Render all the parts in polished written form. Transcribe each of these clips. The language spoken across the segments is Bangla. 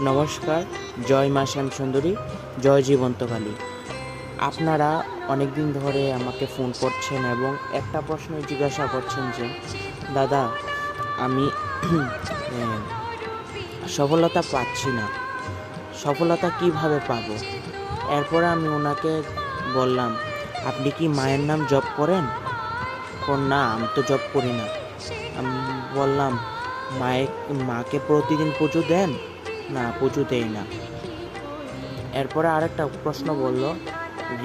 নমস্কার। জয় মা শ্যামসুন্দরী, জয় জীবন্তকালী। আপনারা অনেক দিন ধরে আমাকে ফোন করছেন এবং একটা প্রশ্ন জিজ্ঞাসা করছেন যে দাদা, আমি সফলতা পাচ্ছি না, সফলতা কিভাবে পাবো? এরপরে আমি ওনাকে বললাম, আপনি কি মায়ের নাম জপ করেন? না, আমি তো জপ করি না। আমি বললাম, মাকে প্রতিদিন পুজো দেন? না, পুজো দেই না। এরপরে আরেকটা প্রশ্ন বলল,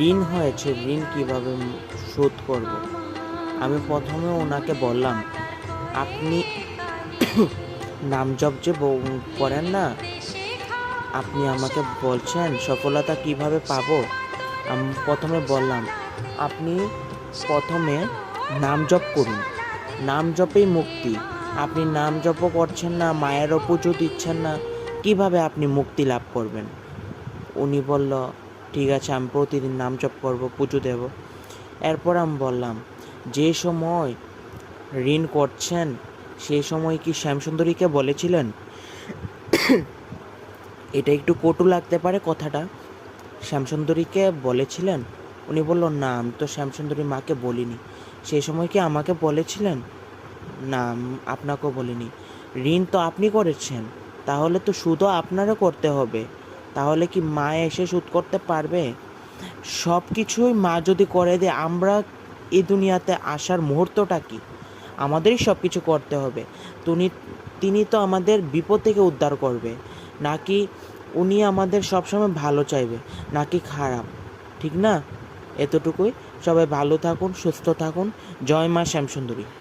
ঋণ হয়েছে, ঋণ কিভাবে শোধ করব? আমি প্রথমে ওনাকে বললাম, আপনি নাম জপ যে করেন না, আপনি আমাকে বলছেন সফলতা কিভাবে পাবো? আমি প্রথমে বললাম, আপনি প্রথমে নাম জপ করুন, নাম জপেই মুক্তি। আপনি নাম জপও করছেন না, মায়েরও পুজো দিচ্ছেন না, কিভাবে আপনি মুক্তি লাভ করবেন? উনি বলল, ঠিক আছে, আমি প্রতিদিন নাম জপ করবো, পুজো দেব। এরপর আমি বললাম, যে সময় ঋণ করছেন সেই সময় কি শ্যামসুন্দরীকে বলেছিলেন? এটা একটু কটু লাগতে পারে কথাটা, শ্যামসুন্দরীকে বলেছিলেন? উনি বলল, না, আমি তো শ্যামসুন্দরী মাকে বলিনি। সেই সময় কি আমাকে বলেছিলেন? না, আপনাকেও বলিনি। ঋণ তো আপনি করেছেন, তাহলে তো সুদও আপনারও করতে হবে। তাহলে কি মা এসে সুদ করতে পারবে? সব কিছুই মা যদি করে দেয়, আমরা এই দুনিয়াতে আসার মুহূর্তটা কি? আমাদেরই সব কিছু করতে হবে। তিনি তো আমাদের বিপদ থেকে উদ্ধার করবে, নাকি উনি আমাদের সবসময় ভালো চাইবে, নাকি খারাপ? ঠিক না? এতটুকুই। সবাই ভালো থাকুন, সুস্থ থাকুন। জয় মা শ্যামসুন্দরী।